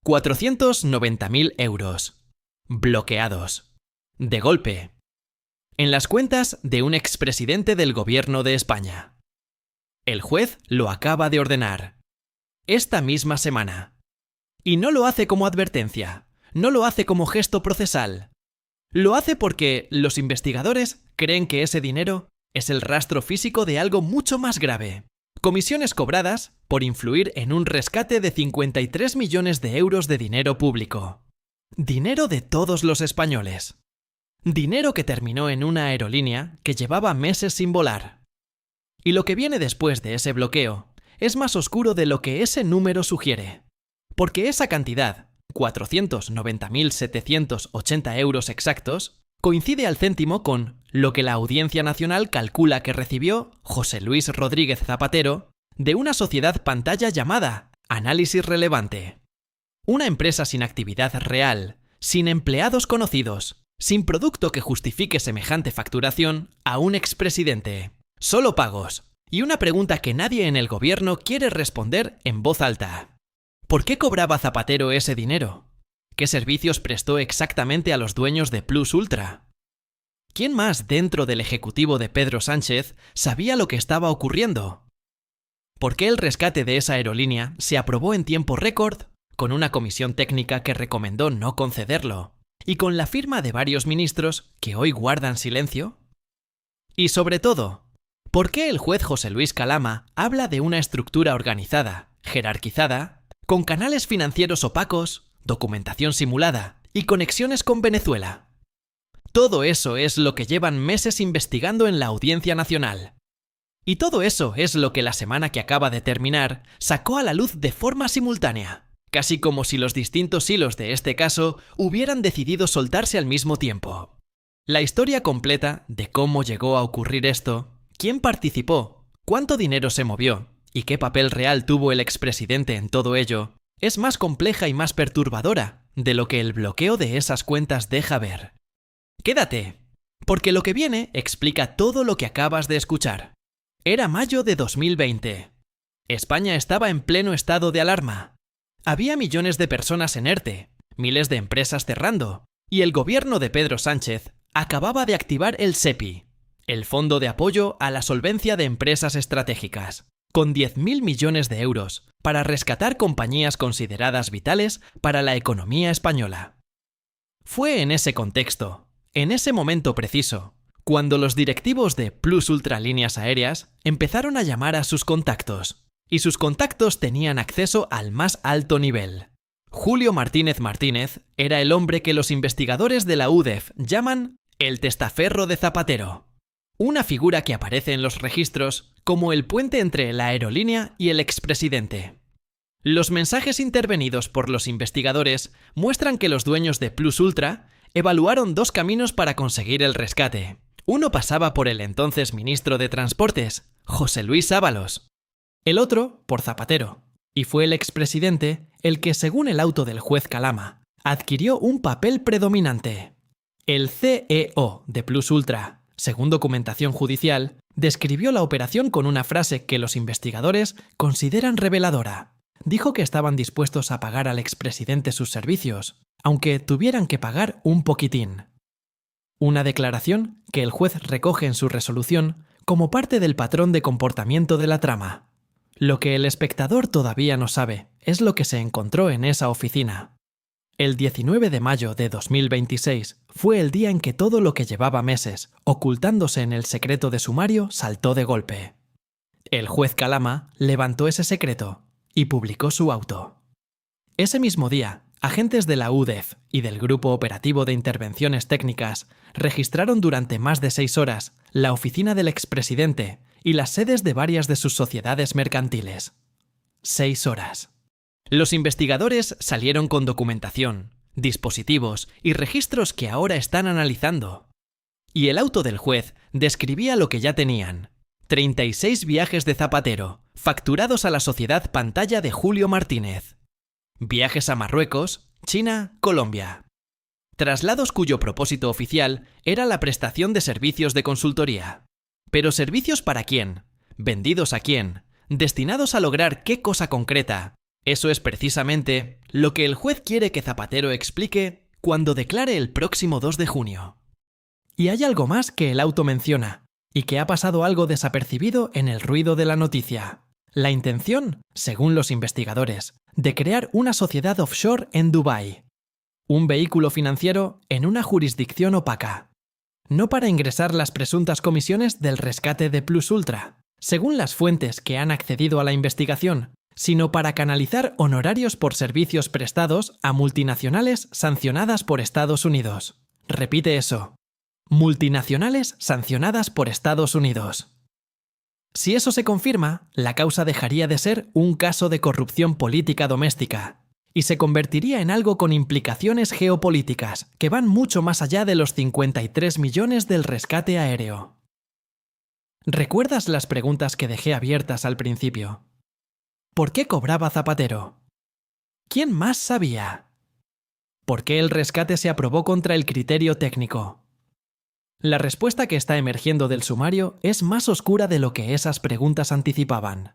490.000 euros. Bloqueados. De golpe. En las cuentas de un expresidente del gobierno de España. El juez lo acaba de ordenar. Esta misma semana. Y no lo hace como advertencia, no lo hace como gesto procesal. Lo hace porque los investigadores creen que ese dinero es el rastro físico de algo mucho más grave. Comisiones cobradas por influir en un rescate de 53 millones de euros de dinero público. Dinero de todos los españoles. Dinero que terminó en una aerolínea que llevaba meses sin volar. Y lo que viene después de ese bloqueo es más oscuro de lo que ese número sugiere. Porque esa cantidad, 490.780 euros exactos, coincide al céntimo con lo que la Audiencia Nacional calcula que recibió José Luis Rodríguez Zapatero de una sociedad pantalla llamada Análisis Relevante. Una empresa sin actividad real, sin empleados conocidos, sin producto que justifique semejante facturación a un expresidente. Solo pagos. Y una pregunta que nadie en el gobierno quiere responder en voz alta. ¿Por qué cobraba Zapatero ese dinero? ¿Qué servicios prestó exactamente a los dueños de Plus Ultra? ¿Quién más dentro del ejecutivo de Pedro Sánchez sabía lo que estaba ocurriendo? ¿Por qué el rescate de esa aerolínea se aprobó en tiempo récord, con una comisión técnica que recomendó no concederlo, y con la firma de varios ministros que hoy guardan silencio? Y sobre todo, ¿por qué el juez José Luis Calama habla de una estructura organizada, jerarquizada, con canales financieros opacos, documentación simulada y conexiones con Venezuela? Todo eso es lo que llevan meses investigando en la Audiencia Nacional. Y todo eso es lo que la semana que acaba de terminar sacó a la luz de forma simultánea, casi como si los distintos hilos de este caso hubieran decidido soltarse al mismo tiempo. La historia completa de cómo llegó a ocurrir esto, quién participó, cuánto dinero se movió y qué papel real tuvo el expresidente en todo ello, es más compleja y más perturbadora de lo que el bloqueo de esas cuentas deja ver. Quédate, porque lo que viene explica todo lo que acabas de escuchar. Era mayo de 2020. España estaba en pleno estado de alarma. Había millones de personas en ERTE, miles de empresas cerrando, y el gobierno de Pedro Sánchez acababa de activar el SEPI, el Fondo de Apoyo a la Solvencia de Empresas Estratégicas, con 10.000 millones de euros para rescatar compañías consideradas vitales para la economía española. Fue en ese contexto, en ese momento preciso, cuando los directivos de Plus Ultra Líneas Aéreas empezaron a llamar a sus contactos, y sus contactos tenían acceso al más alto nivel. Julio Martínez Martínez era el hombre que los investigadores de la UDEF llaman el testaferro de Zapatero. Una figura que aparece en los registros como el puente entre la aerolínea y el expresidente. Los mensajes intervenidos por los investigadores muestran que los dueños de Plus Ultra evaluaron dos caminos para conseguir el rescate. Uno pasaba por el entonces ministro de Transportes, José Luis Ábalos. El otro por Zapatero. Y fue el expresidente el que, según el auto del juez Calama, adquirió un papel predominante. El CEO de Plus Ultra, según documentación judicial, describió la operación con una frase que los investigadores consideran reveladora. Dijo que estaban dispuestos a pagar al expresidente sus servicios, aunque tuvieran que pagar un poquitín. Una declaración que el juez recoge en su resolución como parte del patrón de comportamiento de la trama. Lo que el espectador todavía no sabe es lo que se encontró en esa oficina. El 19 de mayo de 2026 fue el día en que todo lo que llevaba meses ocultándose en el secreto de sumario saltó de golpe. El juez Calama levantó ese secreto y publicó su auto. Ese mismo día, agentes de la UDEF y del Grupo Operativo de Intervenciones Técnicas registraron durante más de 6 horas la oficina del expresidente y las sedes de varias de sus sociedades mercantiles. 6 horas. Los investigadores salieron con documentación, dispositivos y registros que ahora están analizando. Y el auto del juez describía lo que ya tenían: 36 viajes de Zapatero, facturados a la sociedad pantalla de Julio Martínez. Viajes a Marruecos, China, Colombia. Traslados cuyo propósito oficial era la prestación de servicios de consultoría. ¿Pero servicios para quién? ¿Vendidos a quién? ¿Destinados a lograr qué cosa concreta? Eso es precisamente lo que el juez quiere que Zapatero explique cuando declare el próximo 2 de junio. Y hay algo más que el auto menciona, y que ha pasado algo desapercibido en el ruido de la noticia. La intención, según los investigadores, de crear una sociedad offshore en Dubái. Un vehículo financiero en una jurisdicción opaca. No para ingresar las presuntas comisiones del rescate de Plus Ultra, según las fuentes que han accedido a la investigación, sino para canalizar honorarios por servicios prestados a multinacionales sancionadas por Estados Unidos. Repite eso. Multinacionales sancionadas por Estados Unidos. Si eso se confirma, la causa dejaría de ser un caso de corrupción política doméstica y se convertiría en algo con implicaciones geopolíticas que van mucho más allá de los 53 millones del rescate aéreo. ¿Recuerdas las preguntas que dejé abiertas al principio? ¿Por qué cobraba Zapatero? ¿Quién más sabía? ¿Por qué el rescate se aprobó contra el criterio técnico? La respuesta que está emergiendo del sumario es más oscura de lo que esas preguntas anticipaban.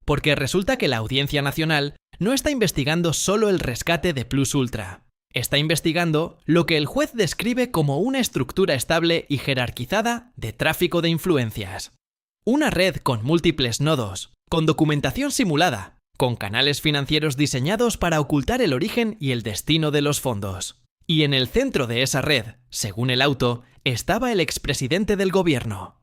Porque resulta que la Audiencia Nacional no está investigando solo el rescate de Plus Ultra. Está investigando lo que el juez describe como una estructura estable y jerarquizada de tráfico de influencias. Una red con múltiples nodos, con documentación simulada, con canales financieros diseñados para ocultar el origen y el destino de los fondos. Y en el centro de esa red, según el auto, estaba el expresidente del gobierno.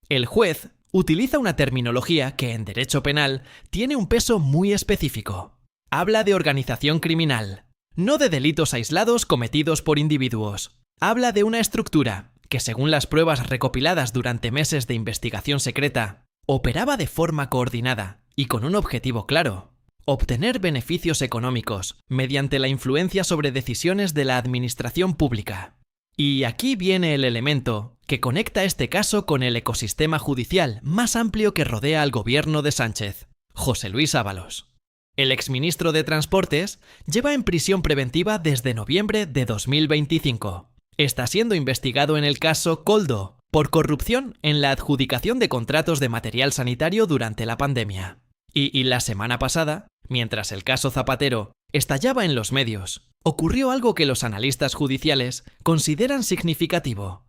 El juez utiliza una terminología que en derecho penal tiene un peso muy específico. Habla de organización criminal, no de delitos aislados cometidos por individuos. Habla de una estructura que, según las pruebas recopiladas durante meses de investigación secreta, operaba de forma coordinada y con un objetivo claro: obtener beneficios económicos mediante la influencia sobre decisiones de la administración pública. Y aquí viene el elemento que conecta este caso con el ecosistema judicial más amplio que rodea al gobierno de Sánchez: José Luis Ábalos. El exministro de Transportes lleva en prisión preventiva desde noviembre de 2025. Está siendo investigado en el caso Koldo por corrupción en la adjudicación de contratos de material sanitario durante la pandemia. Y la semana pasada, mientras el caso Zapatero estallaba en los medios, ocurrió algo que los analistas judiciales consideran significativo.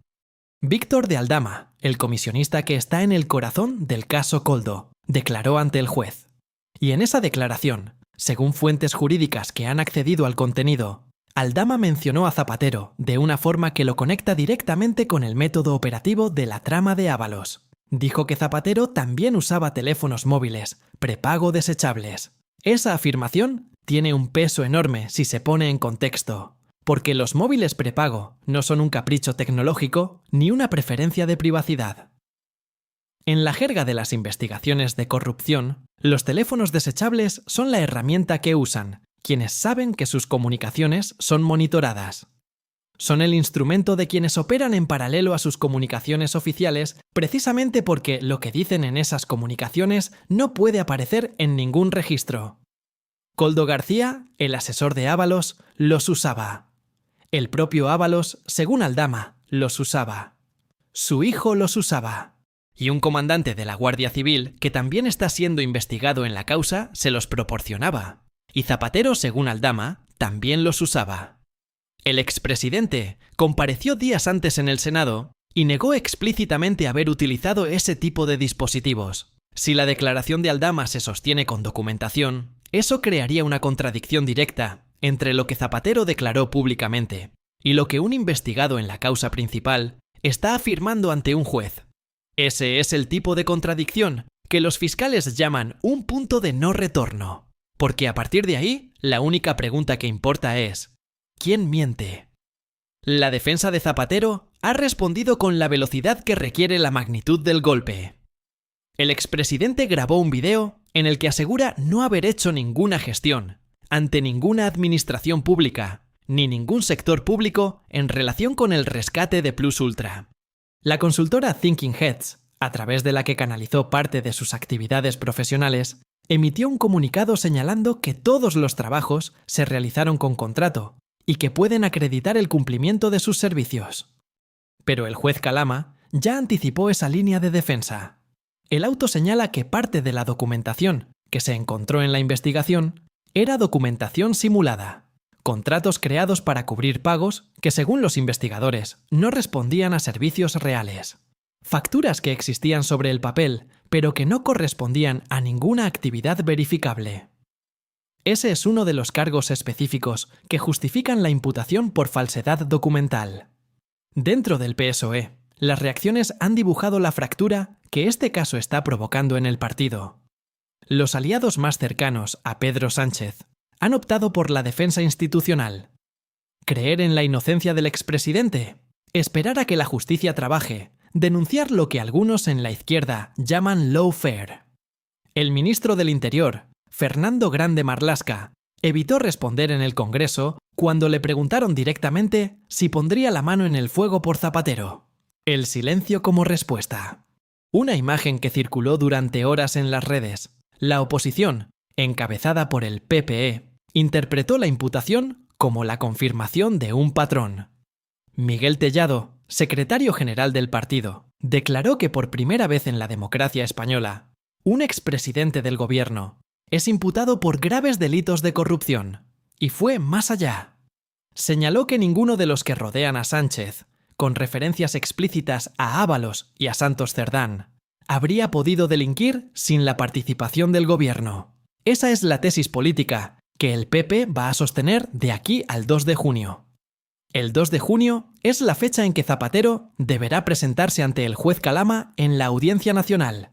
Víctor de Aldama, el comisionista que está en el corazón del caso Koldo, declaró ante el juez. Y en esa declaración, según fuentes jurídicas que han accedido al contenido, Aldama mencionó a Zapatero de una forma que lo conecta directamente con el método operativo de la trama de Ábalos. Dijo que Zapatero también usaba teléfonos móviles, prepago desechables. Esa afirmación tiene un peso enorme si se pone en contexto, porque los móviles prepago no son un capricho tecnológico ni una preferencia de privacidad. En la jerga de las investigaciones de corrupción, los teléfonos desechables son la herramienta que usan quienes saben que sus comunicaciones son monitoradas. Son el instrumento de quienes operan en paralelo a sus comunicaciones oficiales precisamente porque lo que dicen en esas comunicaciones no puede aparecer en ningún registro. Koldo García, el asesor de Ábalos, los usaba. El propio Ábalos, según Aldama, los usaba. Su hijo los usaba. Y un comandante de la Guardia Civil, que también está siendo investigado en la causa, se los proporcionaba. Y Zapatero, según Aldama, también los usaba. El expresidente compareció días antes en el Senado y negó explícitamente haber utilizado ese tipo de dispositivos. Si la declaración de Aldama se sostiene con documentación, eso crearía una contradicción directa entre lo que Zapatero declaró públicamente y lo que un investigado en la causa principal está afirmando ante un juez. Ese es el tipo de contradicción que los fiscales llaman un punto de no retorno. Porque a partir de ahí, la única pregunta que importa es: ¿quién miente? La defensa de Zapatero ha respondido con la velocidad que requiere la magnitud del golpe. El expresidente grabó un video en el que asegura no haber hecho ninguna gestión ante ninguna administración pública ni ningún sector público en relación con el rescate de Plus Ultra. La consultora Thinking Heads, a través de la que canalizó parte de sus actividades profesionales, emitió un comunicado señalando que todos los trabajos se realizaron con contrato y que pueden acreditar el cumplimiento de sus servicios. Pero el juez Calama ya anticipó esa línea de defensa. El auto señala que parte de la documentación que se encontró en la investigación era documentación simulada, contratos creados para cubrir pagos que, según los investigadores, no respondían a servicios reales. Facturas que existían sobre el papel, pero que no correspondían a ninguna actividad verificable. Ese es uno de los cargos específicos que justifican la imputación por falsedad documental. Dentro del PSOE, las reacciones han dibujado la fractura que este caso está provocando en el partido. Los aliados más cercanos a Pedro Sánchez han optado por la defensa institucional. Creer en la inocencia del expresidente, esperar a que la justicia trabaje, denunciar lo que algunos en la izquierda llaman lawfare. El ministro del Interior, Fernando Grande Marlaska, evitó responder en el Congreso cuando le preguntaron directamente si pondría la mano en el fuego por Zapatero. El silencio como respuesta. Una imagen que circuló durante horas en las redes. La oposición, encabezada por el PPE, interpretó la imputación como la confirmación de un patrón. Miguel Tellado, secretario general del partido, declaró que por primera vez en la democracia española, un expresidente del gobierno es imputado por graves delitos de corrupción, y fue más allá. Señaló que ninguno de los que rodean a Sánchez, con referencias explícitas a Ábalos y a Santos Cerdán, habría podido delinquir sin la participación del gobierno. Esa es la tesis política que el PP va a sostener de aquí al 2 de junio. El 2 de junio es la fecha en que Zapatero deberá presentarse ante el juez Calama en la Audiencia Nacional.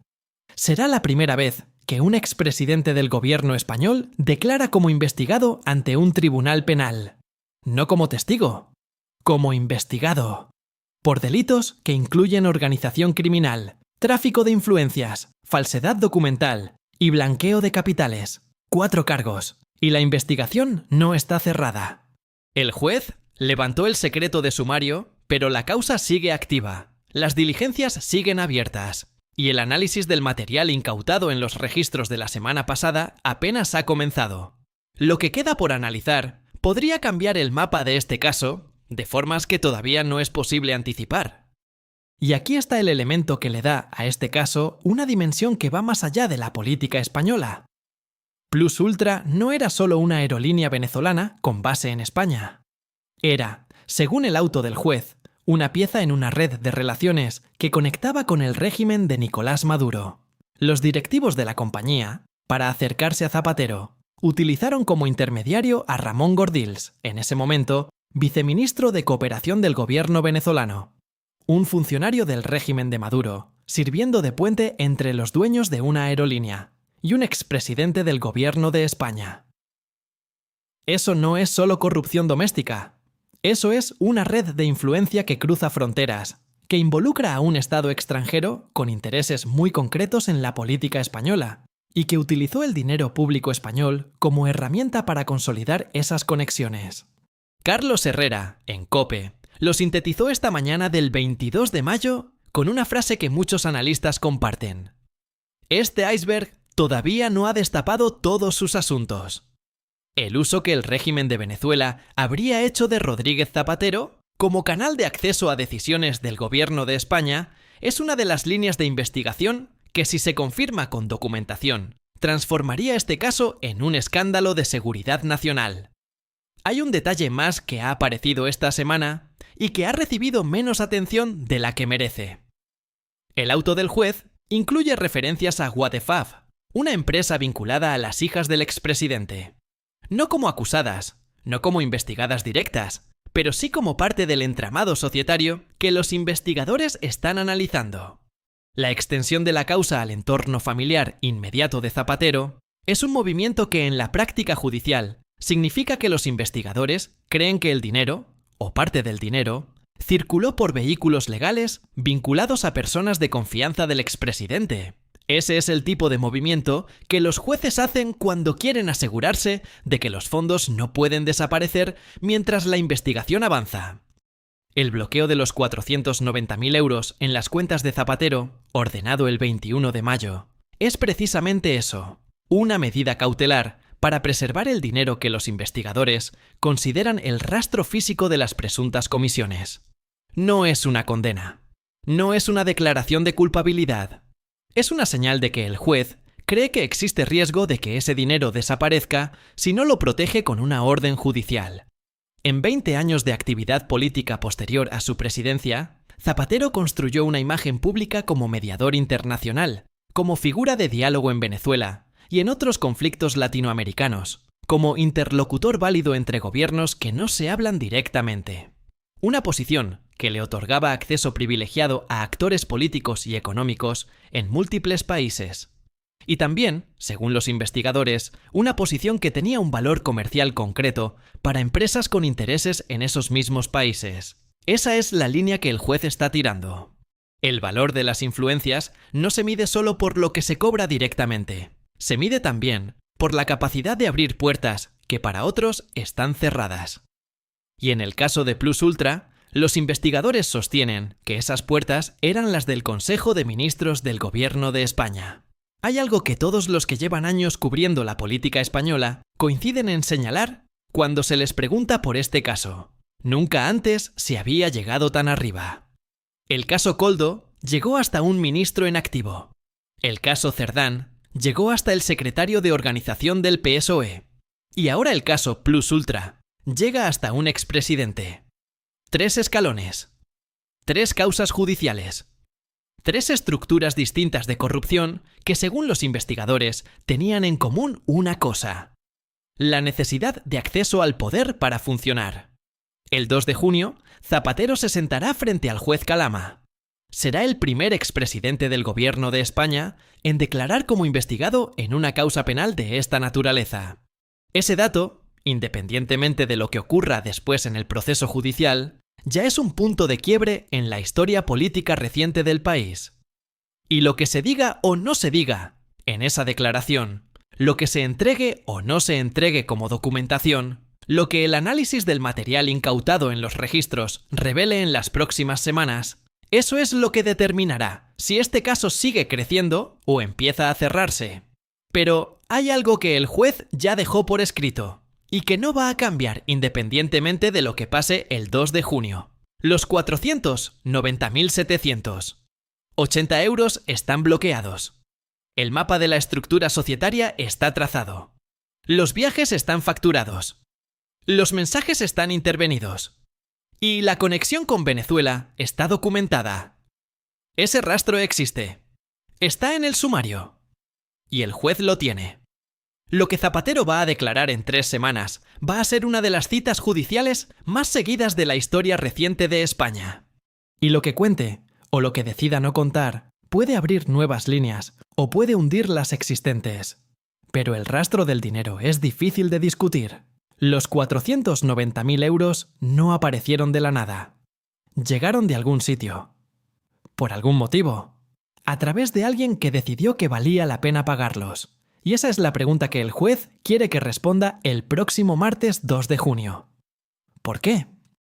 Será la primera vez que un expresidente del gobierno español declara como investigado ante un tribunal penal. No como testigo, como investigado. Por delitos que incluyen organización criminal, tráfico de influencias, falsedad documental y blanqueo de capitales. 4 cargos, y la investigación no está cerrada. El juez levantó el secreto de sumario, pero la causa sigue activa. Las diligencias siguen abiertas. Y el análisis del material incautado en los registros de la semana pasada apenas ha comenzado. Lo que queda por analizar podría cambiar el mapa de este caso de formas que todavía no es posible anticipar. Y aquí está el elemento que le da a este caso una dimensión que va más allá de la política española. Plus Ultra no era solo una aerolínea venezolana con base en España. Era, según el auto del juez, una pieza en una red de relaciones que conectaba con el régimen de Nicolás Maduro. Los directivos de la compañía, para acercarse a Zapatero, utilizaron como intermediario a Ramón Gordills, en ese momento, viceministro de Cooperación del gobierno venezolano, un funcionario del régimen de Maduro, sirviendo de puente entre los dueños de una aerolínea, y un expresidente del gobierno de España. Eso no es solo corrupción doméstica. Eso es una red de influencia que cruza fronteras, que involucra a un Estado extranjero con intereses muy concretos en la política española, y que utilizó el dinero público español como herramienta para consolidar esas conexiones. Carlos Herrera, en COPE, lo sintetizó esta mañana del 22 de mayo con una frase que muchos analistas comparten. Este iceberg todavía no ha destapado todos sus asuntos. El uso que el régimen de Venezuela habría hecho de Rodríguez Zapatero como canal de acceso a decisiones del gobierno de España es una de las líneas de investigación que, si se confirma con documentación, transformaría este caso en un escándalo de seguridad nacional. Hay un detalle más que ha aparecido esta semana y que ha recibido menos atención de la que merece. El auto del juez incluye referencias a Watefab, una empresa vinculada a las hijas del expresidente. No como acusadas, no como investigadas directas, pero sí como parte del entramado societario que los investigadores están analizando. La extensión de la causa al entorno familiar inmediato de Zapatero es un movimiento que en la práctica judicial significa que los investigadores creen que el dinero, o parte del dinero, circuló por vehículos legales vinculados a personas de confianza del expresidente. Ese es el tipo de movimiento que los jueces hacen cuando quieren asegurarse de que los fondos no pueden desaparecer mientras la investigación avanza. El bloqueo de los 490.000 euros en las cuentas de Zapatero, ordenado el 21 de mayo, es precisamente eso, una medida cautelar para preservar el dinero que los investigadores consideran el rastro físico de las presuntas comisiones. No es una condena, no es una declaración de culpabilidad. Es una señal de que el juez cree que existe riesgo de que ese dinero desaparezca si no lo protege con una orden judicial. En 20 años de actividad política posterior a su presidencia, Zapatero construyó una imagen pública como mediador internacional, como figura de diálogo en Venezuela y en otros conflictos latinoamericanos, como interlocutor válido entre gobiernos que no se hablan directamente. Una posición que le otorgaba acceso privilegiado a actores políticos y económicos en múltiples países. Y también, según los investigadores, una posición que tenía un valor comercial concreto para empresas con intereses en esos mismos países. Esa es la línea que el juez está tirando. El valor de las influencias no se mide solo por lo que se cobra directamente. Se mide también por la capacidad de abrir puertas que para otros están cerradas. Y en el caso de Plus Ultra, los investigadores sostienen que esas puertas eran las del Consejo de Ministros del Gobierno de España. Hay algo que todos los que llevan años cubriendo la política española coinciden en señalar cuando se les pregunta por este caso. Nunca antes se había llegado tan arriba. El caso Koldo llegó hasta un ministro en activo. El caso Cerdán llegó hasta el secretario de organización del PSOE. Y ahora el caso Plus Ultra llega hasta un expresidente. 3 escalones. 3 causas judiciales. 3 estructuras distintas de corrupción que, según los investigadores, tenían en común una cosa: la necesidad de acceso al poder para funcionar. El 2 de junio, Zapatero se sentará frente al juez Calama. Será el primer expresidente del Gobierno de España en declarar como investigado en una causa penal de esta naturaleza. Ese dato, independientemente de lo que ocurra después en el proceso judicial, ya es un punto de quiebre en la historia política reciente del país. Y lo que se diga o no se diga en esa declaración, lo que se entregue o no se entregue como documentación, lo que el análisis del material incautado en los registros revele en las próximas semanas, eso es lo que determinará si este caso sigue creciendo o empieza a cerrarse. Pero hay algo que el juez ya dejó por escrito y que no va a cambiar independientemente de lo que pase el 2 de junio. Los 490.700. 80 euros están bloqueados. El mapa de la estructura societaria está trazado. Los viajes están facturados. Los mensajes están intervenidos. Y la conexión con Venezuela está documentada. Ese rastro existe. Está en el sumario. Y el juez lo tiene. Lo que Zapatero va a declarar en 3 semanas va a ser una de las citas judiciales más seguidas de la historia reciente de España. Y lo que cuente, o lo que decida no contar, puede abrir nuevas líneas o puede hundir las existentes. Pero el rastro del dinero es difícil de discutir. Los 490.000 euros no aparecieron de la nada. Llegaron de algún sitio. Por algún motivo. A través de alguien que decidió que valía la pena pagarlos. Y esa es la pregunta que el juez quiere que responda el próximo martes 2 de junio. ¿Por qué?